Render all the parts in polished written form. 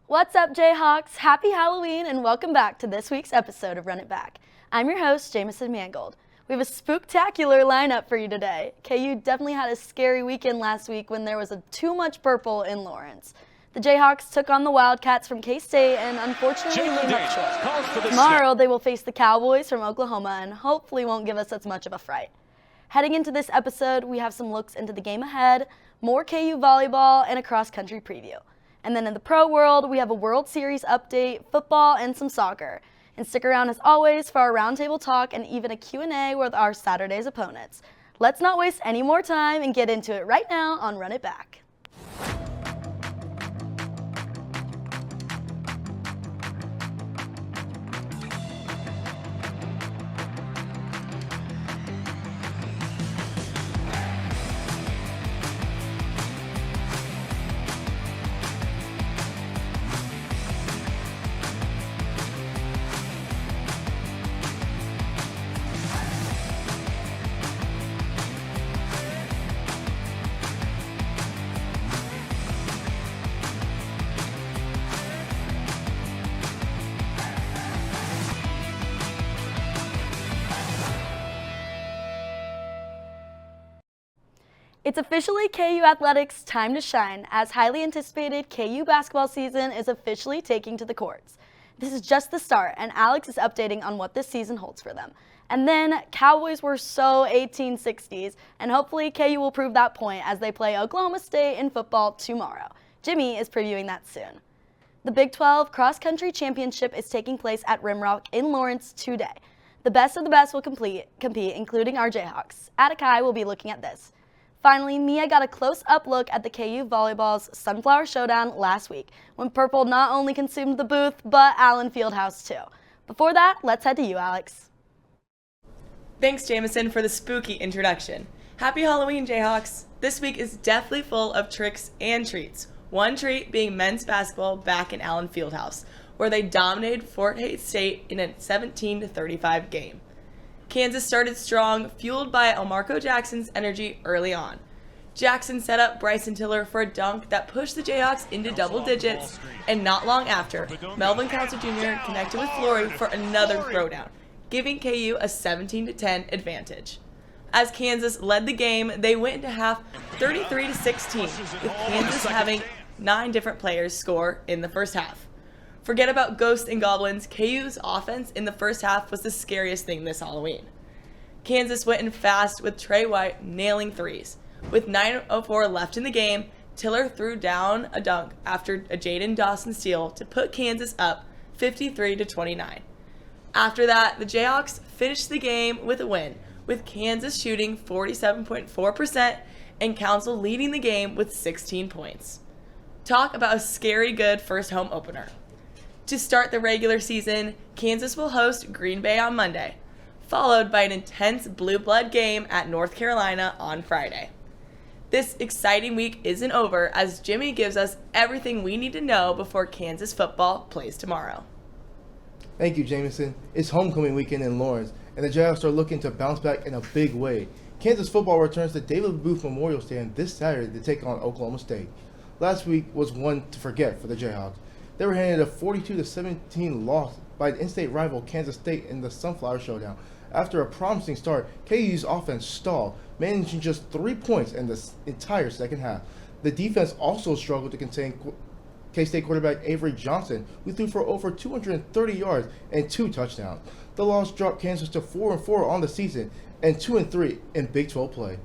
What's up, Jayhawks? Happy Halloween and welcome back to this week's episode of Run It Back. I'm your host, Jamison Mangold. We have a spooktacular lineup for you today. KU definitely had a scary weekend last week when there was too much purple in Lawrence. The Jayhawks took on the Wildcats from K-State and unfortunately came up short. Tomorrow they will face the Cowboys from Oklahoma and hopefully won't give us as much of a fright. Heading into this episode, we have some looks into the game ahead, more KU volleyball, and a cross-country preview. And then in the pro world, we have a World Series update, football, and some soccer. And stick around as always for our roundtable talk and even a Q&A with our Saturday's opponents. Let's not waste any more time and get into it right now on Run It Back. It's officially KU Athletics' time to shine as highly anticipated KU basketball season is officially taking to the courts. This is just the start and Alex is updating on what this season holds for them. And then Cowboys were so 1860s and hopefully KU will prove that point as they play Oklahoma State in football tomorrow. Jimmy is previewing that soon. The Big 12 Cross Country Championship is taking place at Rimrock in Lawrence today. The best of the best will compete, including our Jayhawks. Atakai will be looking at this. Finally, Mia got a close-up look at the KU Volleyball's Sunflower Showdown last week, when purple not only consumed the booth, but Allen Fieldhouse too. Before that, let's head to you, Alex. Thanks, Jamison, for the spooky introduction. Happy Halloween, Jayhawks! This week is definitely full of tricks and treats. One treat being men's basketball back in Allen Fieldhouse, where they dominated Fort Hays State in a 17-35 game. Kansas started strong, fueled by Elmarco Jackson's energy early on. Jackson set up Bryson Tiller for a dunk that pushed the Jayhawks into double digits, and not long after, Melvin Council Jr. connected with Flory for another throwdown, giving KU a 17-10 advantage. As Kansas led the game, they went into half 33-16, with Kansas having 9 different players score in the first half. Forget about ghosts and goblins, KU's offense in the first half was the scariest thing this Halloween. Kansas went in fast with Trey White nailing threes. With 9:04 left in the game, Tiller threw down a dunk after a Jaden Dawson steal to put Kansas up 53-29. After that, the Jayhawks finished the game with a win, with Kansas shooting 47.4% and Council leading the game with 16 points. Talk about a scary good first home opener. To start the regular season, Kansas will host Green Bay on Monday, followed by an intense blue blood game at North Carolina on Friday. This exciting week isn't over as Jimmy gives us everything we need to know before Kansas football plays tomorrow. Thank you, Jamison. It's homecoming weekend in Lawrence, and the Jayhawks are looking to bounce back in a big way. Kansas football returns to David Booth Memorial Stadium this Saturday to take on Oklahoma State. Last week was one to forget for the Jayhawks. They were handed a 42-17 loss by the in-state rival Kansas State in the Sunflower Showdown. After a promising start, KU's offense stalled, managing just 3 points in the entire second half. The defense also struggled to contain K-State quarterback Avery Johnson, who threw for over 230 yards and 2 touchdowns. The loss dropped Kansas to 4-4 on the season and 2-3 in Big 12 play.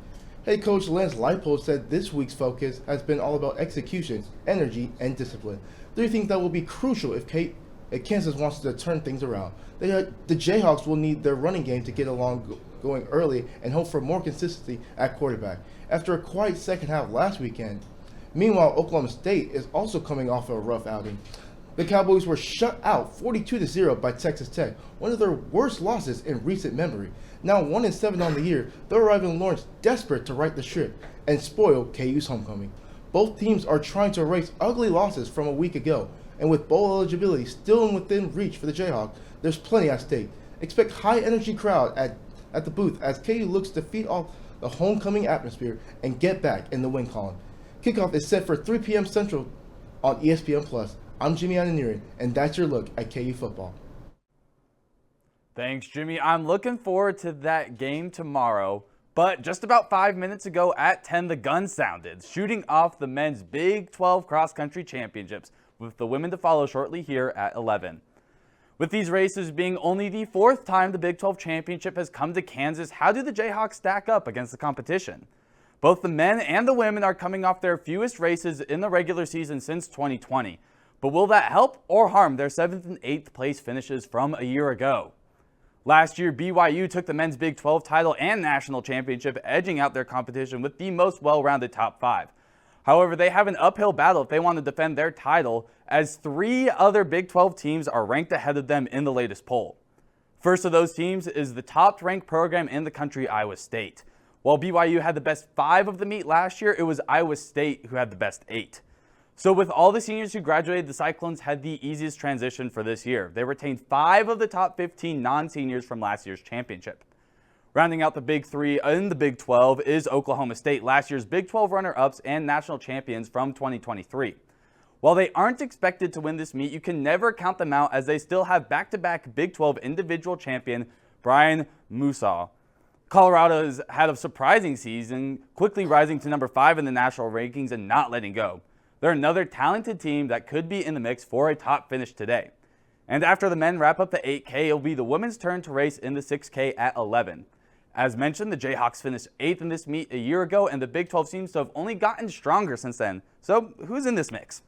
Head coach Lance Leipold said this week's focus has been all about execution, energy, and discipline. 3 things that will be crucial if Kansas wants to turn things around. The Jayhawks will need their running game to get going early and hope for more consistency at quarterback after a quiet second half last weekend. Meanwhile, Oklahoma State is also coming off a rough outing. The Cowboys were shut out 42-0 by Texas Tech, one of their worst losses in recent memory. Now 1-7 on the year, they're arriving in Lawrence desperate to right the ship and spoil KU's homecoming. Both teams are trying to erase ugly losses from a week ago, and with bowl eligibility still within reach for the Jayhawks, there's plenty at stake. Expect high-energy crowd at the booth as KU looks to feed off the homecoming atmosphere and get back in the win column. Kickoff is set for 3 p.m. Central on ESPN+. I'm Jimmy Ananirin, and that's your look at KU football. Thanks, Jimmy. I'm looking forward to that game tomorrow. But just about 5 minutes ago at 10, the gun sounded, shooting off the men's Big 12 cross-country championships, with the women to follow shortly here at 11. With these races being only the 4th time the Big 12 championship has come to Kansas, how do the Jayhawks stack up against the competition? Both the men and the women are coming off their fewest races in the regular season since 2020. But will that help or harm their 7th and 8th place finishes from a year ago? Last year, BYU took the men's Big 12 title and national championship, edging out their competition with the most well-rounded top 5. However, they have an uphill battle if they want to defend their title, as 3 other Big 12 teams are ranked ahead of them in the latest poll. First of those teams is the top-ranked program in the country, Iowa State. While BYU had the best 5 of the meet last year, it was Iowa State who had the best 8. So with all the seniors who graduated, the Cyclones had the easiest transition for this year. They retained 5 of the top 15 non-seniors from last year's championship. Rounding out the Big 3 in the Big 12 is Oklahoma State, last year's Big 12 runner-ups and national champions from 2023. While they aren't expected to win this meet, you can never count them out, as they still have back-to-back Big 12 individual champion Brian Musaw. Colorado has had a surprising season, quickly rising to number 5 in the national rankings and not letting go. They're another talented team that could be in the mix for a top finish today. And after the men wrap up the 8K, it'll be the women's turn to race in the 6K at 11. As mentioned, the Jayhawks finished 8th in this meet a year ago, and the Big 12 seems to have only gotten stronger since then. So who's in this mix?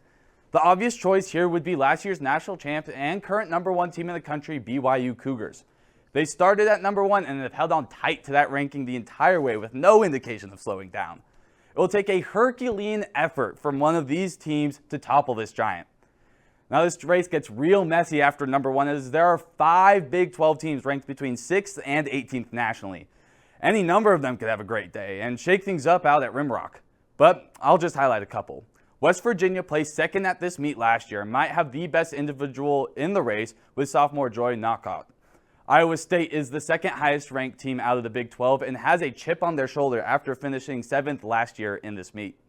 The obvious choice here would be last year's national champ and current number 1 team in the country, BYU Cougars. They started at number 1 and have held on tight to that ranking the entire way with no indication of slowing down. It will take a Herculean effort from one of these teams to topple this giant. Now this race gets real messy after number 1, as there are 5 Big 12 teams ranked between 6th and 18th nationally. Any number of them could have a great day and shake things up out at Rimrock. But I'll just highlight a couple. West Virginia placed 2nd at this meet last year and might have the best individual in the race with sophomore Joy Knockout. Iowa State is the 2nd highest ranked team out of the Big 12 and has a chip on their shoulder after finishing 7th last year in this meet.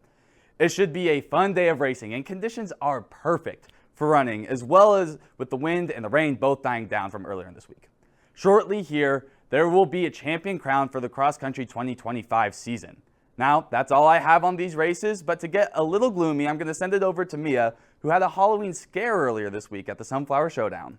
It should be a fun day of racing, and conditions are perfect for running, as well as with the wind and the rain both dying down from earlier in this week. Shortly here, there will be a champion crowned for the Cross Country 2025 season. Now, that's all I have on these races, but to get a little gloomy, I'm going to send it over to Mia, who had a Halloween scare earlier this week at the Sunflower Showdown.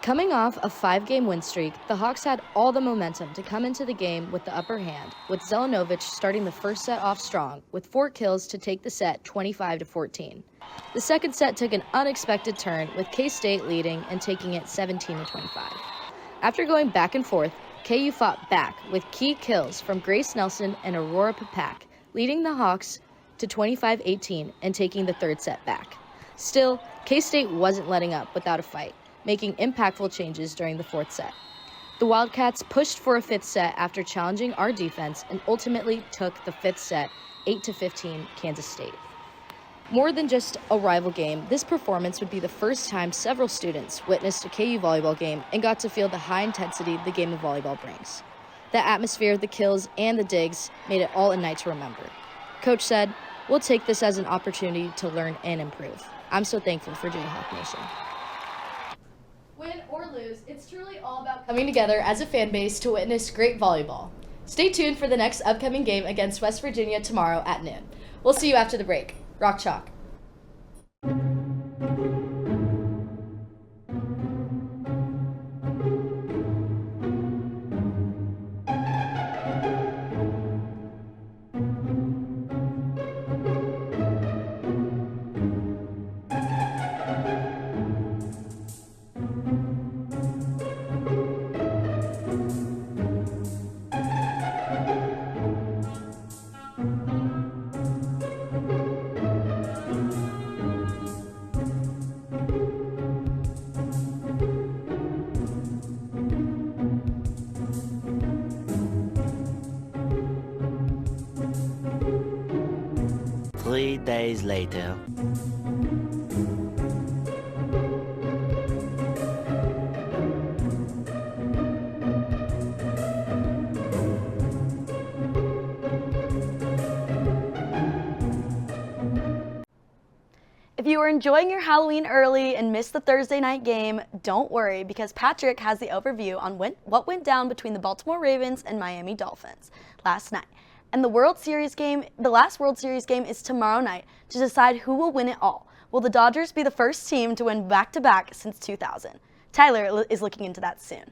Coming off a 5-game win streak, the Hawks had all the momentum to come into the game with the upper hand, with Zelenovic starting the first set off strong with 4 kills to take the set 25-14. The second set took an unexpected turn, with K-State leading and taking it 17-25. After going back and forth, KU fought back with key kills from Grace Nelson and Aurora Papak, leading the Hawks to 25-18 and taking the third set back. Still, K-State wasn't letting up without a fight, making impactful changes during the 4th set. The Wildcats pushed for a 5th set after challenging our defense and ultimately took the 5th set 8-15 Kansas State. More than just a rival game, this performance would be the first time several students witnessed a KU volleyball game and got to feel the high intensity the game of volleyball brings. The atmosphere, the kills, and the digs made it all a night to remember. Coach said, "We'll take this as an opportunity to learn and improve." I'm so thankful for Jayhawk Nation. Win or lose, it's truly all about coming together as a fan base to witness great volleyball. Stay tuned for the next upcoming game against West Virginia tomorrow at noon. We'll see you after the break. Rock Chalk. 3 days later. If you are enjoying your Halloween early and missed the Thursday night game, don't worry because Patrick has the overview on what went down between the Baltimore Ravens and Miami Dolphins last night. And the last World Series game is tomorrow night to decide who will win it all. Will the Dodgers be the first team to win back-to-back since 2000? Tyler is looking into that soon.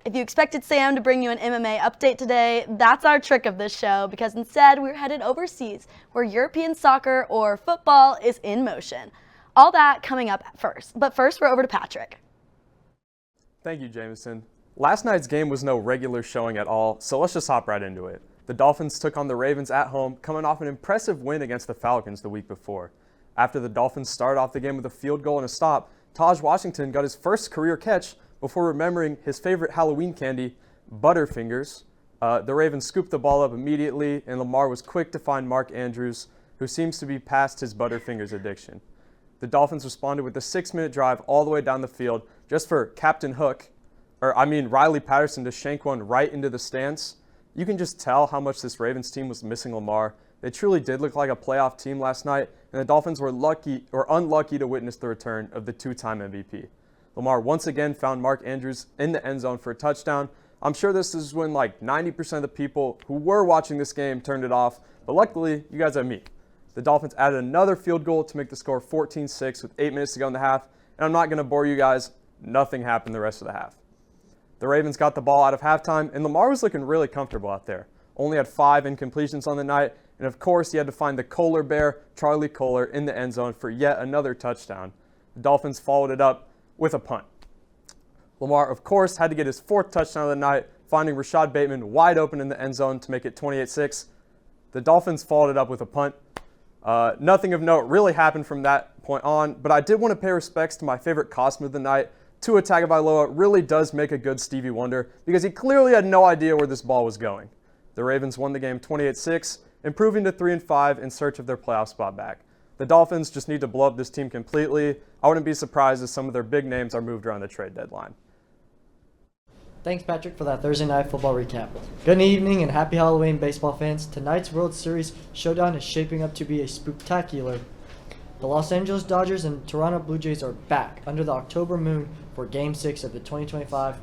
If you expected Sam to bring you an MMA update today, that's our trick of this show because instead we're headed overseas where European soccer or football is in motion. All that coming up first. But first we're over to Patrick. Thank you, Jameson. Last night's game was no regular showing at all, so let's just hop right into it. The Dolphins took on the Ravens at home, coming off an impressive win against the Falcons the week before. After the Dolphins started off the game with a field goal and a stop, Taj Washington got his first career catch before remembering his favorite Halloween candy, Butterfingers. The Ravens scooped the ball up immediately, and Lamar was quick to find Mark Andrews, who seems to be past his Butterfingers addiction. The Dolphins responded with a 6-minute drive all the way down the field just for Riley Patterson to shank one right into the stands. You can just tell how much this Ravens team was missing Lamar. They truly did look like a playoff team last night, and the Dolphins were unlucky to witness the return of the 2-time MVP. Lamar once again found Mark Andrews in the end zone for a touchdown. I'm sure this is when like 90% of the people who were watching this game turned it off, but luckily you guys have me. The Dolphins added another field goal to make the score 14-6 with 8 minutes to go in the half, and I'm not going to bore you guys, nothing happened the rest of the half. The Ravens got the ball out of halftime, and Lamar was looking really comfortable out there. Only had 5 incompletions on the night, and of course he had to find the Kohler bear, Charlie Kohler, in the end zone for yet another touchdown. The Dolphins followed it up with a punt. Lamar, of course, had to get his 4th touchdown of the night, finding Rashad Bateman wide open in the end zone to make it 28-6. The Dolphins followed it up with a punt. Nothing of note really happened from that point on, but I did want to pay respects to my favorite costume of the night. Tua Tagovailoa really does make a good Stevie Wonder because he clearly had no idea where this ball was going. The Ravens won the game 28-6, improving to 3-5 in search of their playoff spot back. The Dolphins just need to blow up this team completely. I wouldn't be surprised if some of their big names are moved around the trade deadline. Thanks, Patrick, for that Thursday night football recap. Good evening and happy Halloween, baseball fans. Tonight's World Series showdown is shaping up to be a spooktacular. The Los Angeles Dodgers and Toronto Blue Jays are back under the October moon for Game 6 of the 2025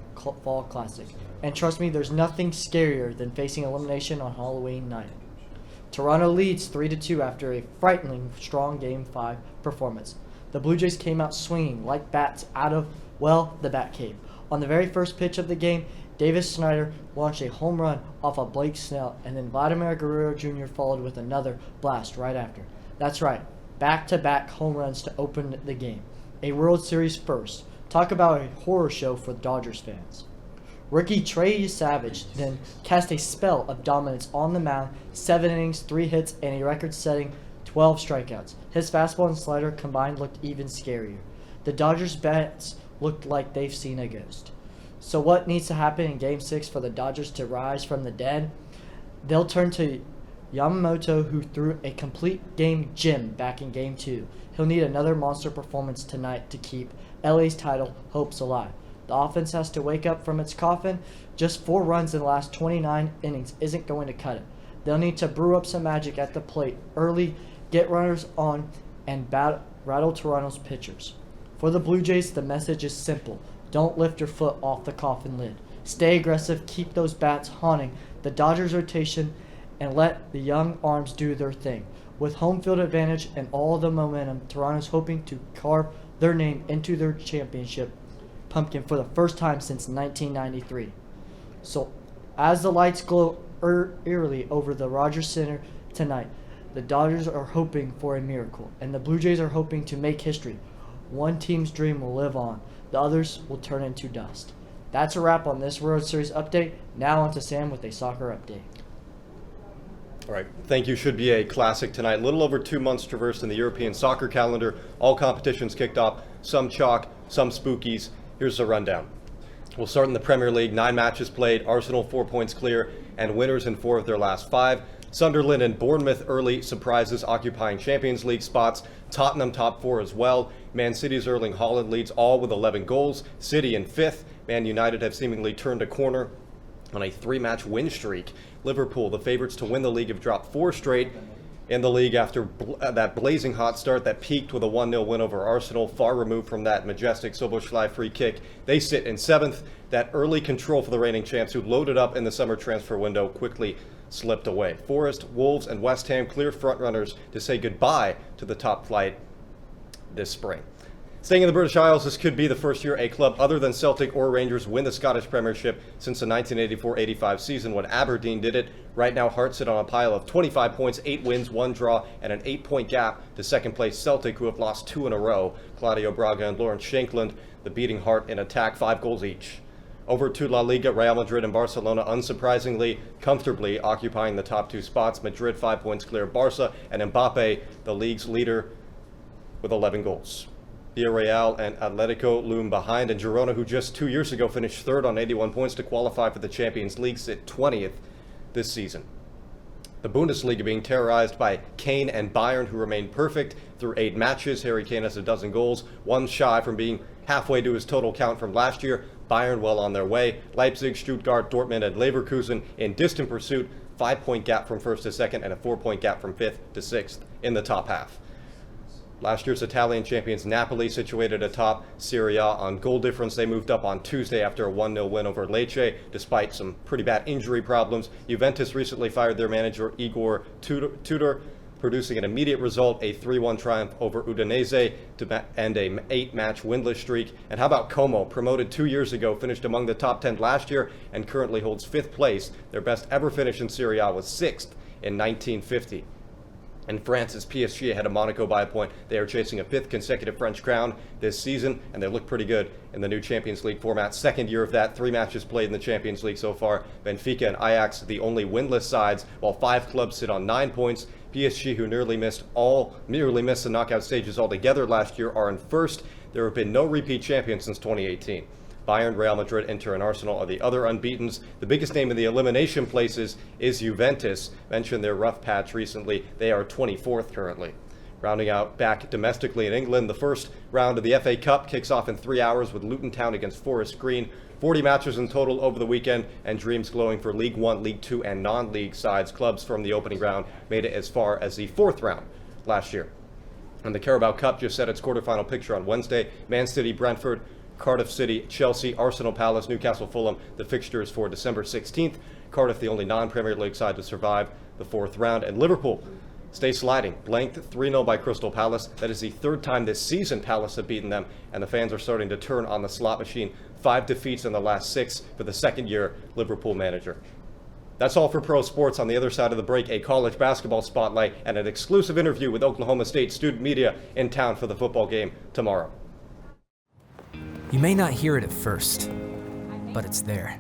Fall Classic. And trust me, there's nothing scarier than facing elimination on Halloween night. Toronto leads 3-2 after a frightening strong Game 5 performance. The Blue Jays came out swinging like bats out of, the Batcave. On the very first pitch of the game, Davis Snyder launched a home run off of Blake Snell, and then Vladimir Guerrero Jr. followed with another blast right after. That's right, back-to-back home runs to open the game. A World Series first. Talk about a horror show for Dodgers fans. Rookie Trey Savage then cast a spell of dominance on the mound, 7 innings, 3 hits, and a record-setting 12 strikeouts. His fastball and slider combined looked even scarier. The Dodgers' bats looked like they've seen a ghost. So what needs to happen in Game 6 for the Dodgers to rise from the dead? They'll turn to Yamamoto, who threw a complete game gem back in Game 2. He'll need another monster performance tonight to keep LA's title hopes alive. The offense has to wake up from its coffin. Just 4 runs in the last 29 innings isn't going to cut it. They'll need to brew up some magic at the plate early, get runners on, and rattle Toronto's pitchers. For the Blue Jays, the message is simple. Don't lift your foot off the coffin lid. Stay aggressive, keep those bats haunting the Dodgers rotation, and let the young arms do their thing. With home field advantage and all the momentum, Toronto's hoping to carve their name into their championship pumpkin for the first time since 1993. So, as the lights glow eerily over the Rogers Center tonight, the Dodgers are hoping for a miracle, and the Blue Jays are hoping to make history. One team's dream will live on. The others will turn into dust. That's a wrap on this World Series update. Now on to Sam with a soccer update. All right, thank you. Should be a classic tonight. Little over 2 months traversed in the European soccer calendar. All competitions kicked off, some chalk, some spookies. Here's a rundown. We'll start in the Premier League. 9 matches played, Arsenal 4 points clear, and winners in 4 of their last 5. Sunderland and Bournemouth early surprises occupying Champions League spots. Tottenham top 4 as well. Man City's Erling Haaland leads all with 11 goals. City in 5th. Man United have seemingly turned a corner on a 3-match win streak. Liverpool, the favorites to win the league, have dropped 4 straight in the league after that blazing hot start that peaked with a 1-0 win over Arsenal, far removed from that majestic Szoboszlai free kick. They sit in 7th. That early control for the reigning champs, who loaded up in the summer transfer window, quickly slipped away. Forest, Wolves, and West Ham clear frontrunners to say goodbye to the top flight this spring. Staying in the British Isles, this could be the first year a club other than Celtic or Rangers win the Scottish Premiership since the 1984-85 season when Aberdeen did it. Right now, Hearts sit on a pile of 25 points, 8 wins, 1 draw, and an 8-point gap to second place Celtic, who have lost 2 in a row. Claudio Braga and Lawrence Shankland, the beating Heart in attack, 5 goals each. Over to La Liga, Real Madrid and Barcelona, unsurprisingly, comfortably occupying the top 2 spots. Madrid 5 points clear of Barca, and Mbappe, the league's leader, with 11 goals. Villarreal and Atletico loom behind, and Girona, who just 2 years ago finished 3rd on 81 points to qualify for the Champions League, sit 20th this season. The Bundesliga being terrorized by Kane and Bayern, who remain perfect through 8 matches. Harry Kane has a dozen goals, 1 shy from being halfway to his total count from last year. Bayern well on their way. Leipzig, Stuttgart, Dortmund, and Leverkusen in distant pursuit. 5-point gap from 1st to 2nd and a 4-point gap from 5th to 6th in the top half. Last year's Italian champions Napoli, situated atop Serie A on goal difference. They moved up on Tuesday after a 1-0 win over Lecce, despite some pretty bad injury problems. Juventus recently fired their manager Igor Tudor, producing an immediate result, a 3-1 triumph over Udinese to end a 8-match winless streak. And how about Como, promoted 2 years ago, finished among the top 10 last year, and currently holds 5th place. Their best ever finish in Serie A was 6th in 1950. In France's PSG ahead of Monaco by a point. They are chasing a 5th consecutive French crown this season, and they look pretty good in the new Champions League format. 2nd year of that, 3 matches played in the Champions League so far. Benfica and Ajax, the only winless sides, while 5 clubs sit on 9 points. PSG, who nearly missed the knockout stages altogether last year, are in 1st. There have been no repeat champions since 2018. Bayern, Real Madrid, Inter, and Arsenal are the other unbeatens. The biggest name in the elimination places is Juventus. Mentioned their rough patch recently. They are 24th currently. Rounding out back domestically in England, the first round of the FA Cup kicks off in 3 hours with Luton Town against Forest Green. 40 matches in total over the weekend, and dreams glowing for League 1, League 2, and non-league sides. Clubs from the opening round made it as far as the 4th round last year. And the Carabao Cup just set its quarterfinal picture on Wednesday. Man City, Brentford, Cardiff City, Chelsea, Arsenal, Palace, Newcastle, Fulham. The fixture is for December 16th. Cardiff, the only non-Premier League side to survive the 4th round. And Liverpool stay sliding, blanked 3-0 by Crystal Palace. That is the 3rd time this season Palace have beaten them, and the fans are starting to turn on the slot machine. 5 defeats in the last 6 for the 2nd year Liverpool manager. That's all for pro sports. On the other side of the break, a college basketball spotlight and an exclusive interview with Oklahoma State student media in town for the football game tomorrow. You may not hear it at first, but it's there.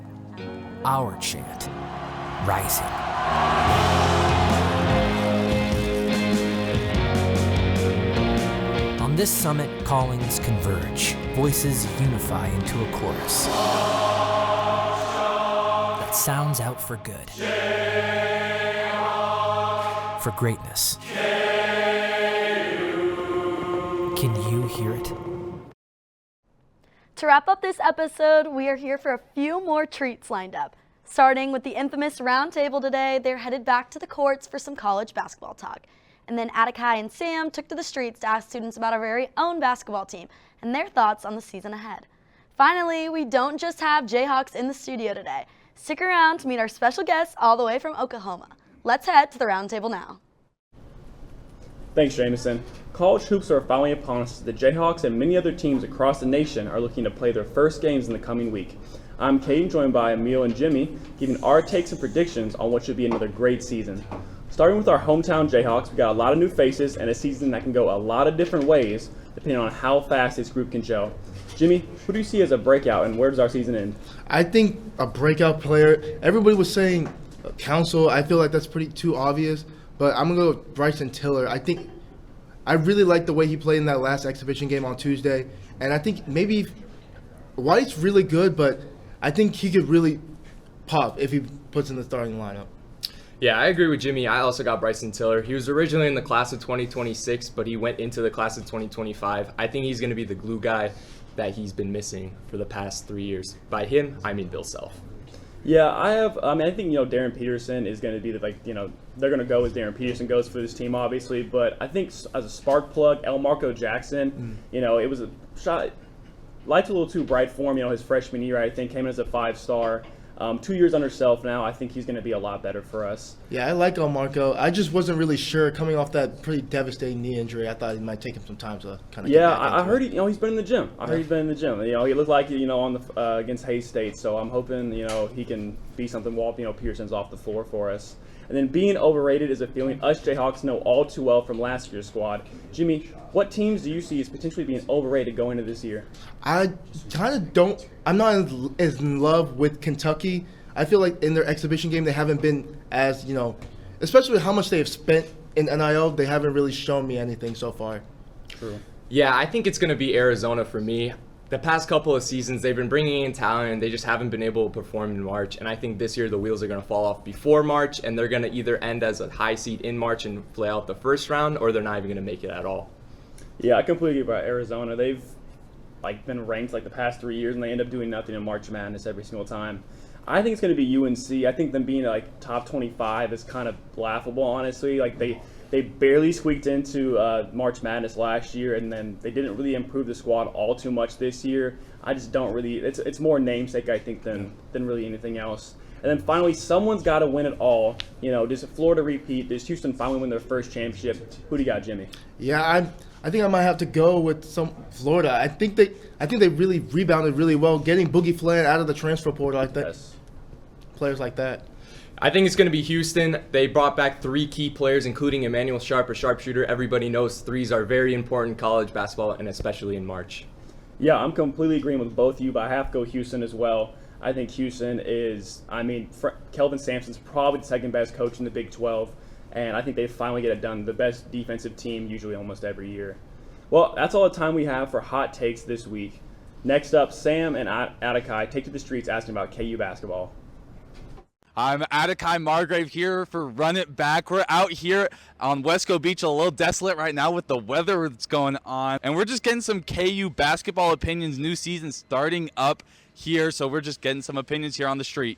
Our chant, rising. On this summit, callings converge, voices unify into a chorus that sounds out for good, for greatness. Can you hear it? To wrap up this episode, we are here for a few more treats lined up. Starting with the infamous round table today, they're headed back to the courts for some college basketball talk. And then Attikai and Sam took to the streets to ask students about our very own basketball team and their thoughts on the season ahead. Finally, we don't just have Jayhawks in the studio today. Stick around to meet our special guests all the way from Oklahoma. Let's head to the round table now. Thanks, Jameson. College hoops are finally upon us. The Jayhawks and many other teams across the nation are looking to play their first games in the coming week. I'm Caden, joined by Emil and Jimmy, giving our takes and predictions on what should be another great season. Starting with our hometown Jayhawks, we got a lot of new faces and a season that can go a lot of different ways depending on how fast this group can gel. Jimmy, who do you see as a breakout, and where does our season end? I think a breakout player, everybody was saying Council. I feel like that's pretty too obvious, but I'm going to go with Bryson Tiller. I really like the way he played in that last exhibition game on Tuesday, and I think maybe White's really good, but I think he could really pop if he puts in the starting lineup. Yeah, I agree with Jimmy. I also got Bryson Tiller. He was originally in the class of 2026, but he went into the class of 2025. I think he's going to be the glue guy that he's been missing for the past 3 years. By him, I mean Bill Self. Yeah, I think, Darren Peterson is going to be they're going to go as Darren Peterson goes for this team, obviously. But I think as a spark plug, El Marco Jackson, it was a shot. Life's a little too bright for him, his freshman year, I think, came in as a 5-star. 2 years under Self now, I think he's going to be a lot better for us. Yeah, I like El Marco. I just wasn't really sure coming off that pretty devastating knee injury. I thought it might take him some time to kind of. Yeah, I heard he's been in the gym. I heard he's been in the gym. He looked like on the against Hayes State. So I'm hoping he can be something while Pearson's off the floor for us. And then being overrated is a feeling us Jayhawks know all too well from last year's squad. Jimmy, what teams do you see as potentially being overrated going into this year? I kind of don't. I'm not as in love with Kentucky. I feel like in their exhibition game they haven't been as, especially with how much they have spent in NIL, they haven't really shown me anything so far. True. Yeah, I think it's going to be Arizona for me. The past couple of seasons, they've been bringing in talent, and they just haven't been able to perform in March. And I think this year the wheels are going to fall off before March, and they're going to either end as a high seed in March and play out the first round, or they're not even going to make it at all. Yeah, I completely agree about Arizona. They've been ranked the past 3 years, and they end up doing nothing in March Madness every single time. I think it's going to be UNC. I think them being top 25 is kind of laughable, honestly. They barely squeaked into March Madness last year, and then they didn't really improve the squad all too much this year. I just don't really. It's more namesake, I think, than really anything else. And then finally, someone's got to win it all. Does Florida repeat? Does Houston finally win their first championship? Who do you got, Jimmy? Yeah, I think I might have to go with some Florida. I think they really rebounded really well, getting Boogie Flan out of the transfer portal like that. Yes. Players like that. I think it's going to be Houston. They brought back 3 key players, including Emmanuel Sharp, a sharpshooter. Everybody knows threes are very important in college basketball, and especially in March. Yeah, I'm completely agreeing with both of you, but I have to go Houston as well. I think Houston is, Kelvin Sampson's probably the second best coach in the Big 12, and I think they finally get it done. The best defensive team usually almost every year. Well, that's all the time we have for hot takes this week. Next up, Sam and Atakai take to the streets asking about KU basketball. I'm Atakai Margrave here for Run It Back. We're out here on Wesco Beach, a little desolate right now with the weather that's going on. And we're just getting some KU basketball opinions. New season starting up here, so we're just getting some opinions here on the street.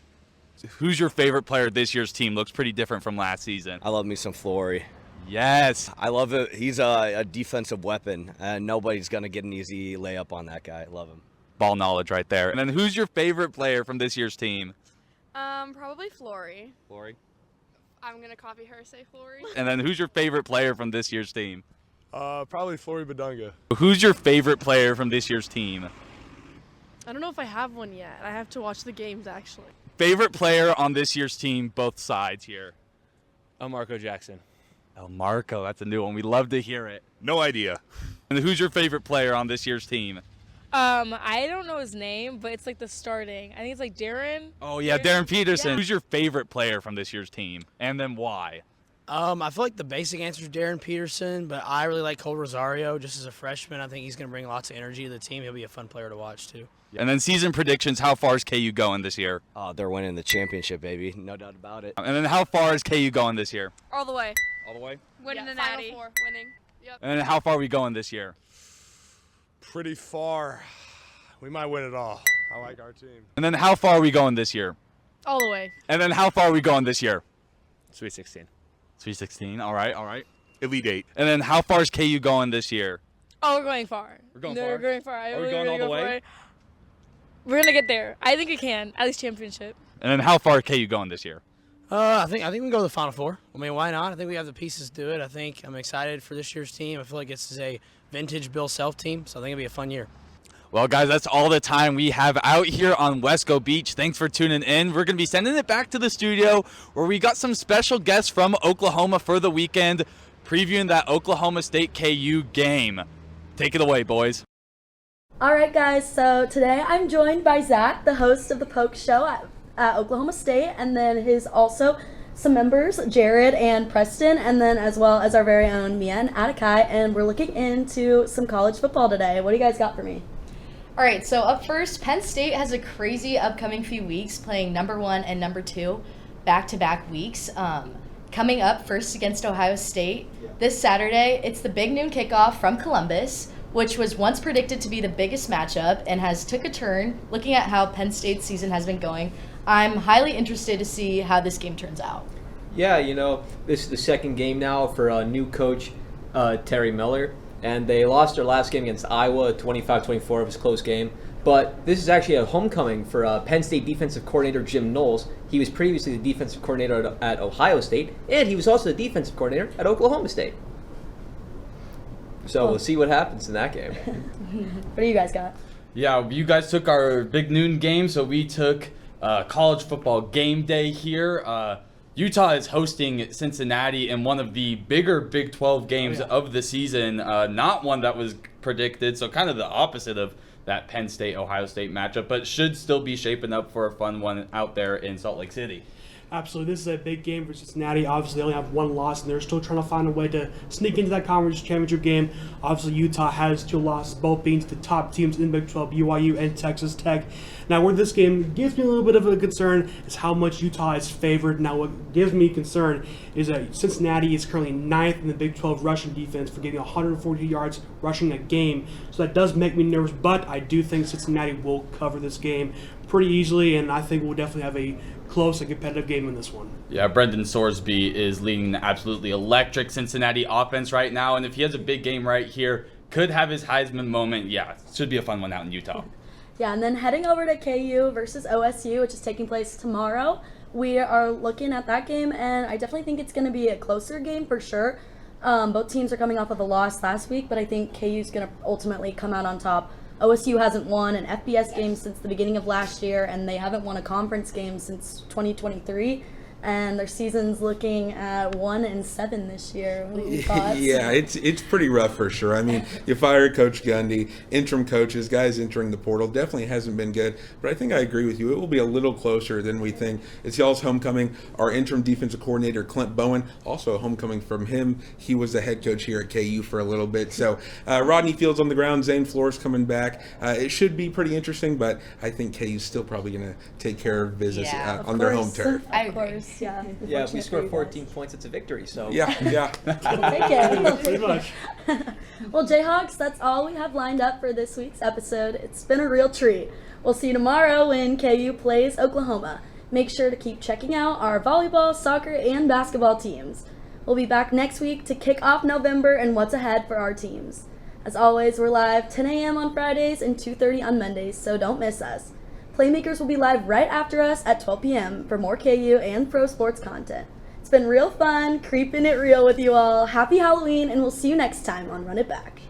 Who's your favorite player this year's team? Looks pretty different from last season. I love me some Flory. Yes. I love it. He's a defensive weapon, and nobody's going to get an easy layup on that guy. I love him. Ball knowledge right there. And then who's your favorite player from this year's team? Probably Flory. Flory. I'm gonna copy her, say Flory. And then who's your favorite player from this year's team? Probably Flory Badunga. Who's your favorite player from this year's team? I don't know if I have one yet. I have to watch the games, actually. Favorite player on this year's team, both sides here. El Marco Jackson. El Marco, that's a new one. We love to hear it. No idea. And who's your favorite player on this year's team? I don't know his name, but it's the starting. I think it's Darren. Oh, yeah, Darren Peterson. Yeah. Who's your favorite player from this year's team? And then why? I feel like the basic answer is Darren Peterson, but I really like Cole Rosario just as a freshman. I think he's going to bring lots of energy to the team. He'll be a fun player to watch, too. And then season predictions, how far is KU going this year? They're winning the championship, baby. No doubt about it. And then how far is KU going this year? All the way. All the way? Winning the Natty. Final Four. Winning. Yep. And then how far are we going this year? Pretty far. We might win it all. I like our team. And then how far are we going this year? All the way. And then how far are we going this year? Sweet 16. Sweet 16. All right, all right. Elite 8. And then how far is KU going this year? Oh, we're going far. We're going no, far? We're going far. Are we going all the way? We're gonna get there. I think we can. At least championship. And then how far is KU going this year? I think we can go to the Final Four. I mean, why not? I think we have the pieces to do it. I'm excited for this year's team. I feel like this is a vintage Bill Self team, so I think it'll be a fun year. Well, guys, that's all the time we have out here on Wesco Beach. Thanks for tuning in. We're going to be sending it back to the studio where we got some special guests from Oklahoma for the weekend, previewing that Oklahoma State KU game. Take it away, boys. All right, guys, so today I'm joined by Zach, the host of the Poke Show at Oklahoma State, and then his also some members, Jared and Preston, and then as well as our very own Mia and Atakai, and we're looking into some college football today. What do you guys got for me? All right, so up first, Penn State has a crazy upcoming few weeks playing number 1 and number 2. back-to-back weeks. Coming up first against Ohio State this Saturday, it's the big noon kickoff from Columbus, which was once predicted to be the biggest matchup and has took a turn. Looking at how Penn State's season has been going, I'm highly interested to see how this game turns out. Yeah, this is the second game now for a new coach, Terry Miller, and they lost their last game against Iowa, 25-24. It was a close game. But this is actually a homecoming for Penn State defensive coordinator Jim Knowles. He was previously the defensive coordinator at Ohio State, and he was also the defensive coordinator at Oklahoma State. So we'll see what happens in that game. What do you guys got? Yeah, you guys took our big noon game, so we took college football game day here. Utah is hosting Cincinnati in one of the bigger Big 12 games of the season, not one that was predicted, so kind of the opposite of that Penn State-Ohio State matchup, but should still be shaping up for a fun one out there in Salt Lake City. Absolutely. This is a big game for Cincinnati. Obviously, they only have one loss, and they're still trying to find a way to sneak into that conference championship game. Obviously, Utah has 2 losses, both being to the top teams in the Big 12, BYU and Texas Tech. Now, where this game gives me a little bit of a concern is how much Utah is favored. Now, what gives me concern is that Cincinnati is currently 9th in the Big 12 rushing defense for getting 140 yards rushing a game. So that does make me nervous, but I do think Cincinnati will cover this game pretty easily, and I think we'll definitely have a close and competitive game in this one. Yeah, Brendan Sorsby is leading the absolutely electric Cincinnati offense right now, and if he has a big game right here, could have his Heisman moment. Yeah, should be a fun one out in Utah. Yeah, and then heading over to KU versus OSU, which is taking place tomorrow, we are looking at that game, and I definitely think it's going to be a closer game for sure. Both teams are coming off of a loss last week, but I think KU's going to ultimately come out on top. OSU hasn't won an FBS game since the beginning of last year, and they haven't won a conference game since 2023. And their season's looking at 1-7 this year. What are your thoughts? Yeah, it's pretty rough for sure. I mean, you fired Coach Gundy, interim coaches, guys entering the portal, definitely hasn't been good. But I think I agree with you. It will be a little closer than we think. It's y'all's homecoming. Our interim defensive coordinator, Clint Bowen, also a homecoming from him. He was the head coach here at KU for a little bit. So Rodney Fields on the ground, Zane Flores coming back. It should be pretty interesting, but I think KU's still probably going to take care of business on their home turf. Of course. Yeah, if we score 14 points, it's a victory. So We'll take it. Pretty much. Well, Jayhawks, that's all we have lined up for this week's episode. It's been a real treat. We'll see you tomorrow when KU plays Oklahoma. Make sure to keep checking out our volleyball, soccer, and basketball teams. We'll be back next week to kick off November and what's ahead for our teams. As always, we're live 10 a.m. on Fridays and 2:30 on Mondays, so don't miss us. Playmakers will be live right after us at 12 p.m. for more KU and pro sports content. It's been real fun, keeping it real with you all. Happy Halloween, and we'll see you next time on Run It Back.